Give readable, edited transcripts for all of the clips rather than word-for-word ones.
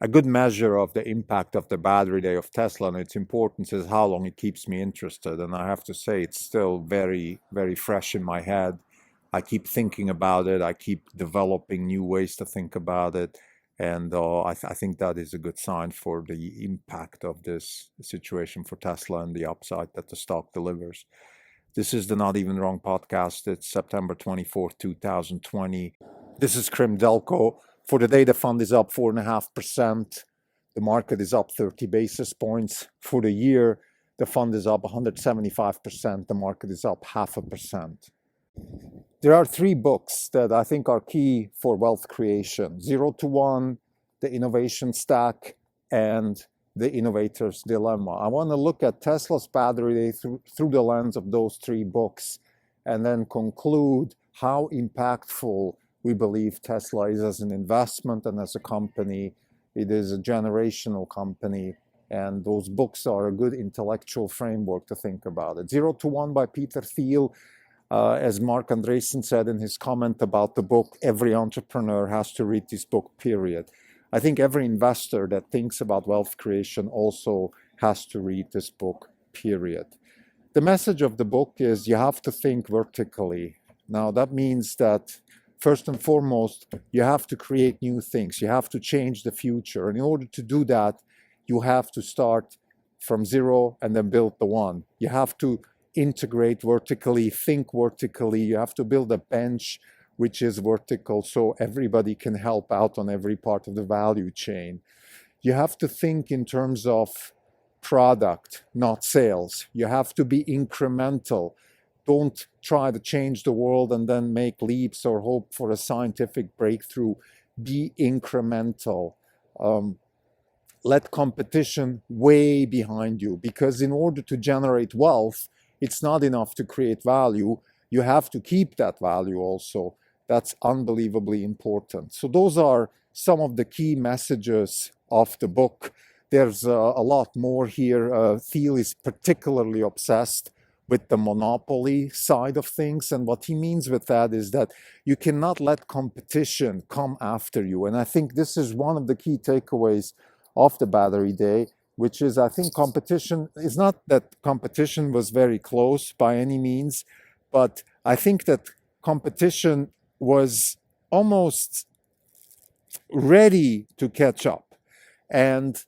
a good measure of the impact of the battery day of Tesla and its importance is how long it keeps me interested. And I have to say, it's still very, very fresh in my head. I keep thinking about it. I keep developing new ways to think about it. And I think that is a good sign for the impact of this situation for Tesla and the upside that the stock delivers. This is the Not Even Wrong podcast. It's September 24th, 2020. This is Krim Delco. For the day, the fund is up 4.5%. The market is up 30 basis points. For the year, the fund is up 175%. The market is up 0.5%. There are three books that I think are key for wealth creation: 0 to 1, The Innovation Stack, and The Innovator's Dilemma. I want to look at Tesla's battery day through the lens of those three books and then conclude how impactful we believe Tesla is as an investment and as a company. It is a generational company, and those books are a good intellectual framework to think about it. 0 to 1 by Peter Thiel. As Mark Andreessen said in his comment about the book, every entrepreneur has to read this book, period. I think every investor that thinks about wealth creation also has to read this book, period. The message of the book is you have to think vertically. Now, that means that first and foremost, you have to create new things. You have to change the future. And in order to do that, you have to start from zero and then build the one. You have to integrate vertically, think vertically. You have to build a bench which is vertical so everybody can help out on every part of the value chain. You have to think in terms of product, not sales. You have to be incremental. Don't try to change the world and then make leaps or hope for a scientific breakthrough. Be incremental. Let competition way behind you, because in order to generate wealth, it's not enough to create value. You have to keep that value also. That's unbelievably important. So those are some of the key messages of the book. There's a lot more here. Thiel is particularly obsessed with the monopoly side of things. And what he means with that is that you cannot let competition come after you. And I think this is one of the key takeaways of the battery day, which is, I think competition is not that competition was very close by any means, but I think that competition was almost ready to catch up. And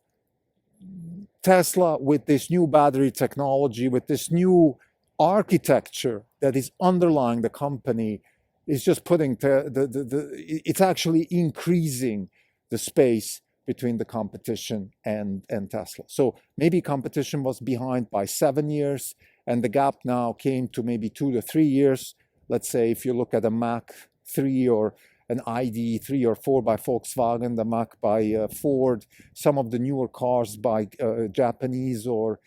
Tesla, with this new battery technology, with this new architecture that is underlying the company, is just putting it's actually increasing the space between the competition and Tesla. So maybe competition was behind by 7 years, and the gap now came to maybe 2 to 3 years. Let's say if you look at a Mach 3 or an ID 3 or 4 by Volkswagen, the Mach by Ford, some of the newer cars by Japanese or,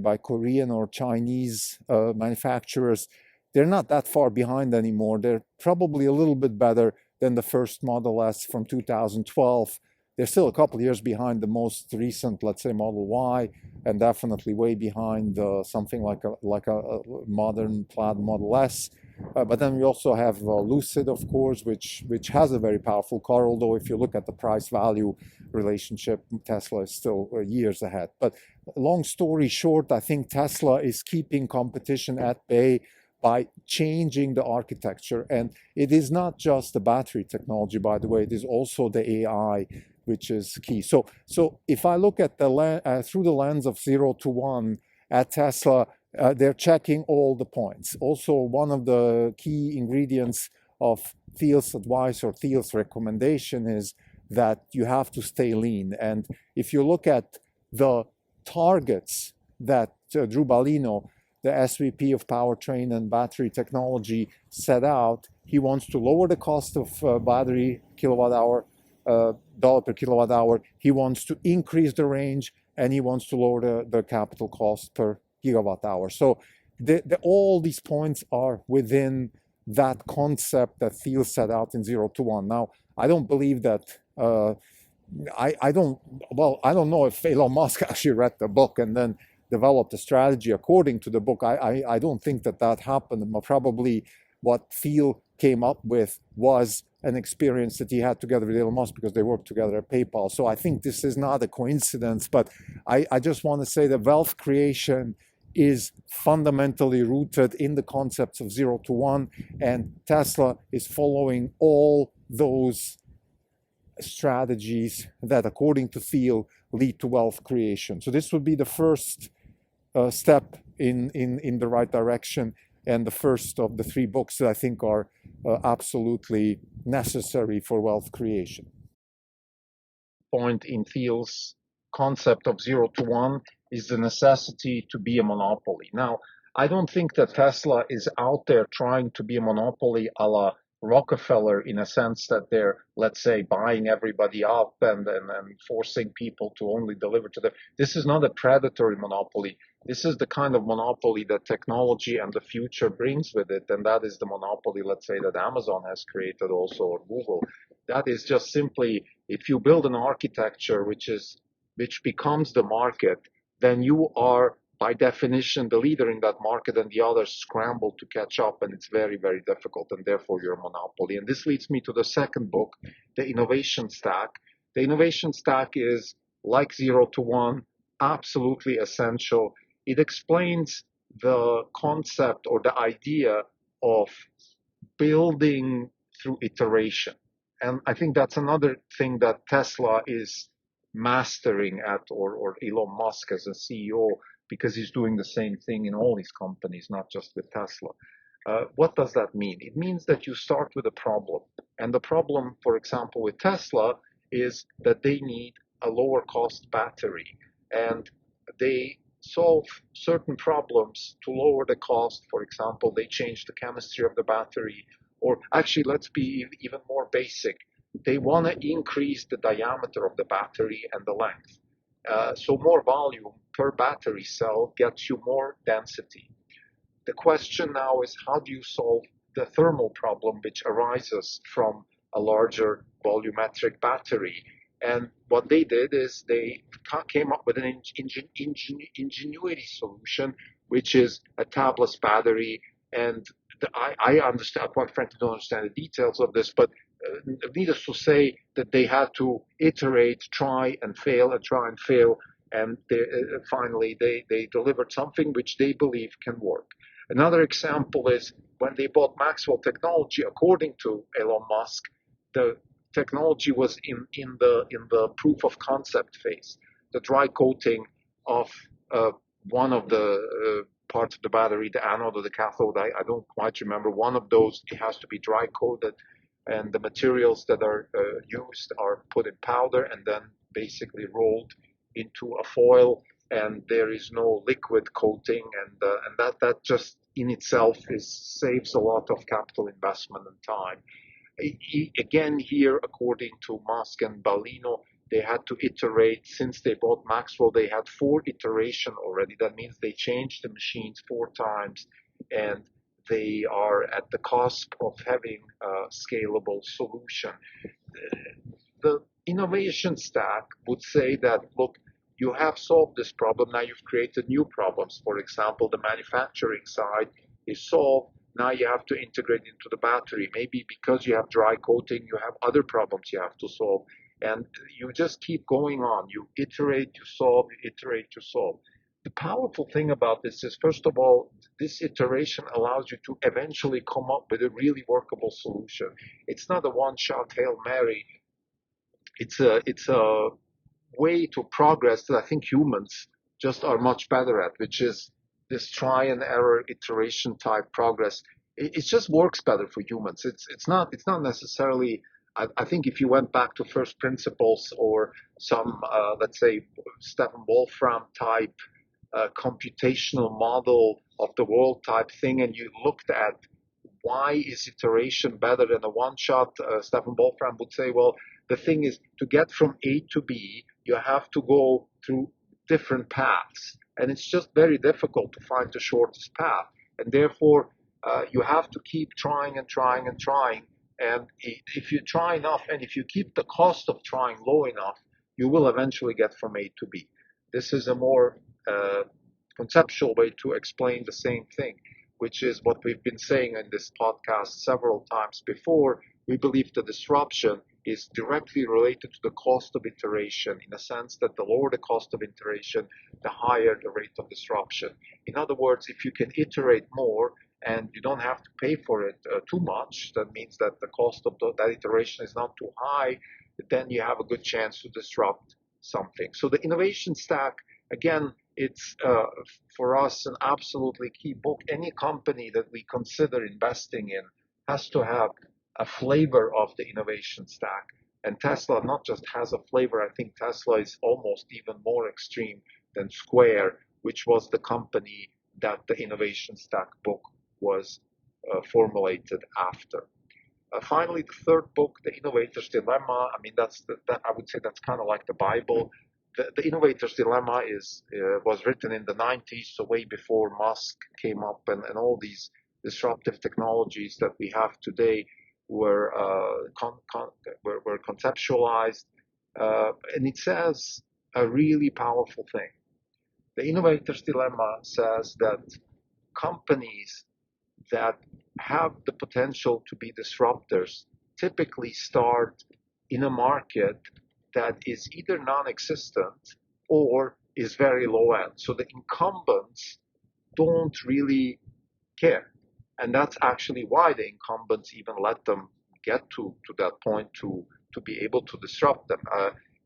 by Korean or Chinese manufacturers, they're not that far behind anymore. They're probably a little bit better than the first Model S from 2012. They're still a couple of years behind the most recent, let's say, Model Y, and definitely way behind something like a modern Plaid Model S. But then we also have Lucid, of course, which has a very powerful car, although if you look at the price-value relationship, Tesla is still years ahead. But long story short, I think Tesla is keeping competition at bay by changing the architecture. And it is not just the battery technology, by the way, it is also the AI, which is key. So if I look at through the lens of 0 to 1 at Tesla, they're checking all the points. Also, one of the key ingredients of Thiel's advice or Thiel's recommendation is that you have to stay lean. And if you look at the targets that Drew Balino, the SVP of Powertrain and Battery Technology, set out, he wants to lower the cost of battery kilowatt hour, dollar per kilowatt hour. He wants to increase the range, and he wants to lower the capital cost per gigawatt hour. So all these points are within that concept that Thiel set out in 0 to 1. Now, I don't believe that. I don't know if Elon Musk actually read the book and then developed a strategy according to the book. I don't think that happened. Probably what Thiel came up with was an experience that he had together with Elon Musk because they worked together at PayPal. So I think this is not a coincidence, but I just want to say that wealth creation is fundamentally rooted in the concepts of 0 to 1, and Tesla is following all those strategies that, according to Thiel, lead to wealth creation. So this would be the first step in the right direction, and the first of the 3 books that I think are absolutely necessary for wealth creation. Point in Thiel's concept of 0 to 1 is the necessity to be a monopoly. Now, I don't think that Tesla is out there trying to be a monopoly a la Rockefeller, in a sense that they're, let's say, buying everybody up and forcing people to only deliver to them. This is not a predatory monopoly. This is the kind of monopoly that technology and the future brings with it, and that is the monopoly, let's say, that Amazon has created also, or Google. That is just simply, if you build an architecture which becomes the market, then you are by definition the leader in that market, and the others scramble to catch up, and it's very, very difficult, and therefore you're a monopoly. And this leads me to the second book, The Innovation Stack. The Innovation Stack is, like 0 to 1, absolutely essential. It explains the concept or the idea of building through iteration. And I think that's another thing that Tesla is mastering at, or Elon Musk as a CEO, because he's doing the same thing in all his companies, not just with Tesla. What does that mean? It means that you start with a problem. And the problem, for example, with Tesla is that they need a lower cost battery. And they solve certain problems to lower the cost. For example, they change the chemistry of the battery. Or actually, let's be even more basic. They want to increase the diameter of the battery and the length. So more volume per battery cell gets you more density. The question now is, how do you solve the thermal problem which arises from a larger volumetric battery? And what they did is they came up with an ingenuity solution, which is a tabless battery. And I understand, quite frankly, don't understand the details of this, but needless to say that they had to iterate, try and fail, and finally they delivered something which they believe can work. Another example is when they bought Maxwell Technology. According to Elon Musk, the technology was in the proof of concept phase. The dry coating of one of the parts of the battery, the anode or the cathode, I don't quite remember. One of those, it has to be dry coated, and the materials that are used are put in powder and then basically rolled into a foil, and there is no liquid coating, and that just in itself saves a lot of capital investment and time. Again, here, according to Musk and Ballino, they had to iterate. Since they bought Maxwell, they had 4 iterations already. That means they changed the machines 4 times, and they are at the cusp of having a scalable solution. The innovation stack would say that, look, you have solved this problem, now you've created new problems. For example, the manufacturing side is solved, now you have to integrate into the battery. Maybe because you have dry coating, you have other problems you have to solve. And you just keep going on. You iterate, you solve, you iterate, you solve. The powerful thing about this is, first of all, this iteration allows you to eventually come up with a really workable solution. It's not a one-shot Hail Mary. It's a way to progress that I think humans just are much better at, which is this try and error iteration type progress. It just works better for humans. It's not necessarily. I think if you went back to first principles or some let's say Stephen Wolfram type computational model of the world type thing, and you looked at why is iteration better than a one-shot, Stephen Wolfram would say, well, the thing is, to get from A to B, you have to go through different paths, and it's just very difficult to find the shortest path, and therefore you have to keep trying and trying and trying. And if you try enough, and if you keep the cost of trying low enough, you will eventually get from A to B. This is a more conceptual way to explain the same thing. which is what we've been saying in this podcast several times before. We believe the disruption is directly related to the cost of iteration, in a sense that the lower the cost of iteration, the higher the rate of disruption. In other words, if you can iterate more and you don't have to pay for it too much, that means that the cost of that iteration is not too high, then you have a good chance to disrupt something. So the innovation stack, again, it's for us an absolutely key book. Any company that we consider investing in has to have a flavor of the innovation stack. And Tesla not just has a flavor, I think Tesla is almost even more extreme than Square, which was the company that the innovation stack book was formulated after. Finally, the third book, The Innovator's Dilemma. I mean, I would say that's kind of like the Bible. The Innovator's Dilemma was written in the 90s, so way before Musk came up and all these disruptive technologies that we have today were conceptualized. And it says a really powerful thing. The Innovator's Dilemma says that companies that have the potential to be disruptors typically start in a market that is either non-existent or is very low end. So the incumbents don't really care. And that's actually why the incumbents even let them get to that point to be able to disrupt them.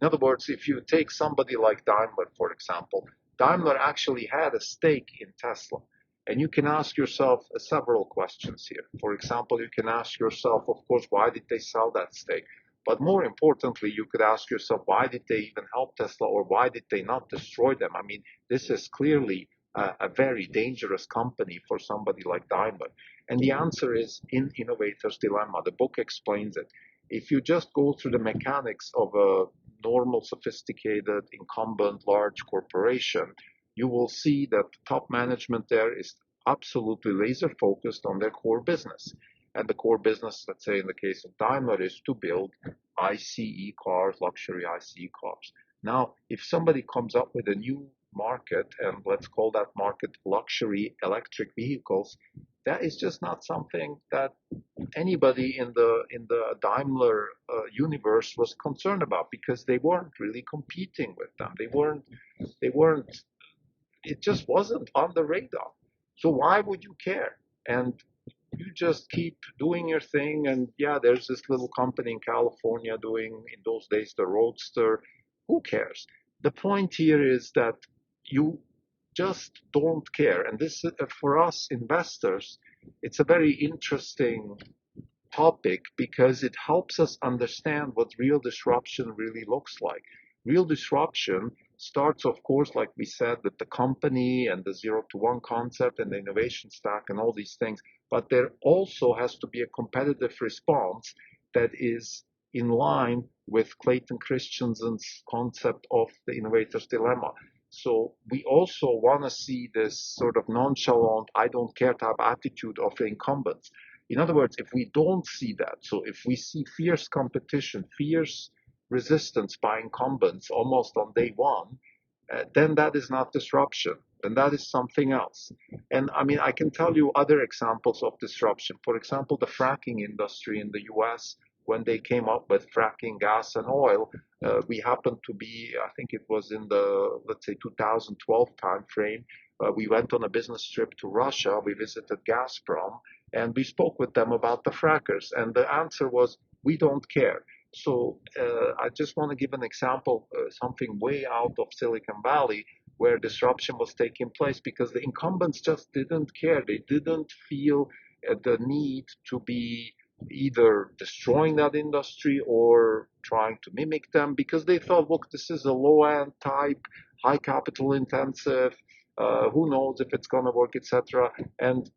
In other words, if you take somebody like Daimler, for example, Daimler actually had a stake in Tesla. And you can ask yourself several questions here. For example, you can ask yourself, of course, why did they sell that stake? But more importantly, you could ask yourself, why did they even help Tesla, or why did they not destroy them? I mean, this is clearly a very dangerous company for somebody like Daimler. And the answer is in Innovator's Dilemma. The book explains it. If you just go through the mechanics of a normal, sophisticated, incumbent, large corporation, you will see that the top management there is absolutely laser focused on their core business. And the core business, let's say in the case of Daimler, is to build ICE cars, luxury ICE cars. Now, if somebody comes up with a new market, and let's call that market luxury electric vehicles, that is just not something that anybody in the Daimler universe was concerned about, because they weren't really competing with them. They weren't it just wasn't on the radar. So why would you care? And you just keep doing your thing. And yeah, there's this little company in California doing, in those days, the Roadster. Who cares? The point here is that you just don't care. And this, for us investors, it's a very interesting topic because it helps us understand what real disruption really looks like. Real disruption starts, of course, like we said, with the company and the 0 to 1 concept and the innovation stack and all these things. But there also has to be a competitive response that is in line with Clayton Christensen's concept of the innovator's dilemma. So we also want to see this sort of nonchalant, I don't care type attitude of the incumbents. In other words, if we don't see that, so if we see fierce competition, fierce resistance by incumbents almost on day one, then that is not disruption. Then that is something else. And I mean, I can tell you other examples of disruption. For example, the fracking industry in the US, when they came up with fracking gas and oil, we happened to be, I think it was in the, let's say, 2012 timeframe. We went on a business trip to Russia. We visited Gazprom, and we spoke with them about the frackers. And the answer was, we don't care. So I just want to give an example, something way out of Silicon Valley, where disruption was taking place because the incumbents just didn't care. They didn't feel the need to be either destroying that industry or trying to mimic them, because they thought, look, this is a low-end type, high capital intensive, who knows if it's going to work, etc. And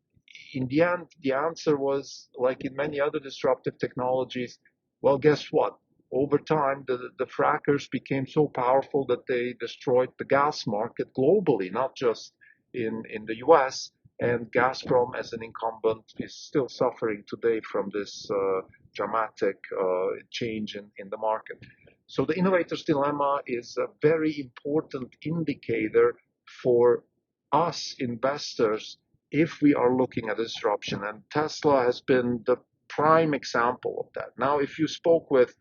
in the end, the answer was, like in many other disruptive technologies, well, guess what? Over time, the frackers became so powerful that they destroyed the gas market globally, not just in the US. And Gazprom, as an incumbent, is still suffering today from this dramatic change in the market. So the innovator's dilemma is a very important indicator for us investors if we are looking at disruption, and Tesla has been the prime example of that. Now, if you spoke with,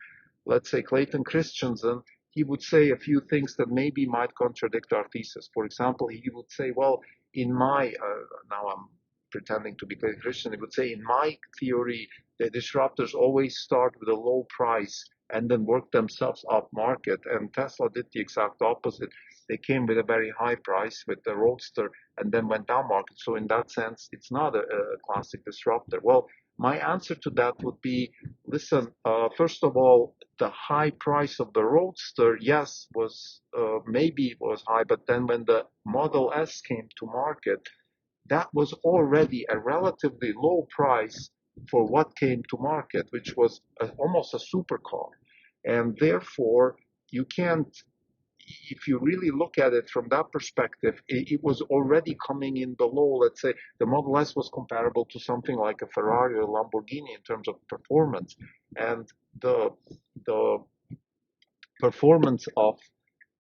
let's say, Clayton Christensen, he would say a few things that maybe might contradict our thesis. For example, he would say, well, in my, now I'm pretending to be Clayton Christensen, he would say, in my theory, the disruptors always start with a low price and then work themselves up market. And Tesla did the exact opposite. They came with a very high price with the Roadster and then went down market. So in that sense, it's not a classic disruptor. Well, my answer to that would be, listen, first of all, the high price of the Roadster, yes, was maybe it was high, but then when the Model S came to market, that was already a relatively low price for what came to market, which was almost a supercar. And therefore, you can't, if you really look at it from that perspective, it was already coming in below. Let's say the Model S was comparable to something like a Ferrari or Lamborghini in terms of performance, and the performance of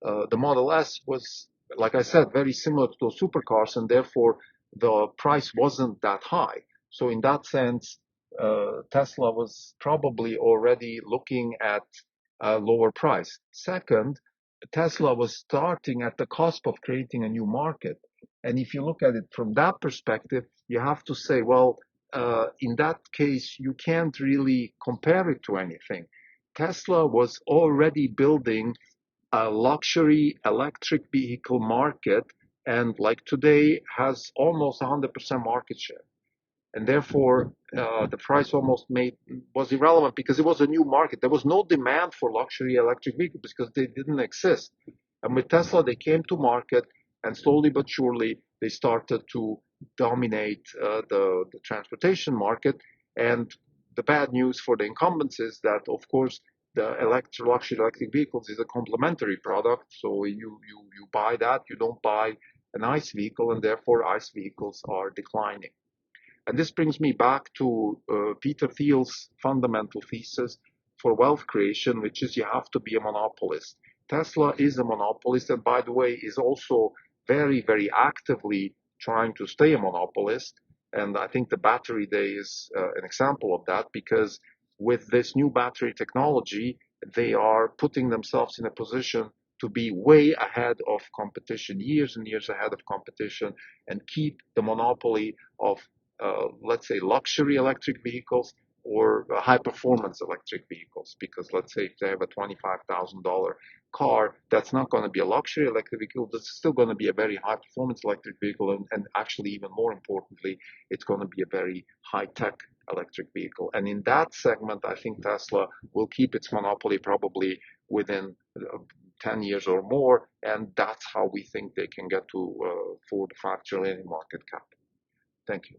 the Model S was, like I said, very similar to those supercars, and therefore the price wasn't that high. So in that sense, Tesla was probably already looking at a lower price. Second, Tesla was starting at the cusp of creating a new market. And if you look at it from that perspective, you have to say, well, in that case, you can't really compare it to anything. Tesla was already building a luxury electric vehicle market, and like today has almost 100% market share. And therefore, the price almost was irrelevant because it was a new market. There was no demand for luxury electric vehicles because they didn't exist. And with Tesla, they came to market, and slowly but surely they started to dominate the transportation market. And the bad news for the incumbents is that, of course, the luxury electric vehicles is a complementary product. So you buy that, you don't buy an ICE vehicle, and therefore ICE vehicles are declining. And this brings me back to Peter Thiel's fundamental thesis for wealth creation, which is you have to be a monopolist. Tesla is a monopolist, and by the way, is also very, very actively trying to stay a monopolist. And I think the battery day is an example of that, because with this new battery technology, they are putting themselves in a position to be way ahead of competition, years and years ahead of competition, and keep the monopoly of let's say, luxury electric vehicles or high performance electric vehicles. Because let's say if they have a $25,000 car, that's not going to be a luxury electric vehicle. That's still going to be a very high performance electric vehicle. And actually, even more importantly, it's going to be a very high tech electric vehicle. And in that segment, I think Tesla will keep its monopoly probably within 10 years or more. And that's how we think they can get to 4 to 5 trillion in market cap. Thank you.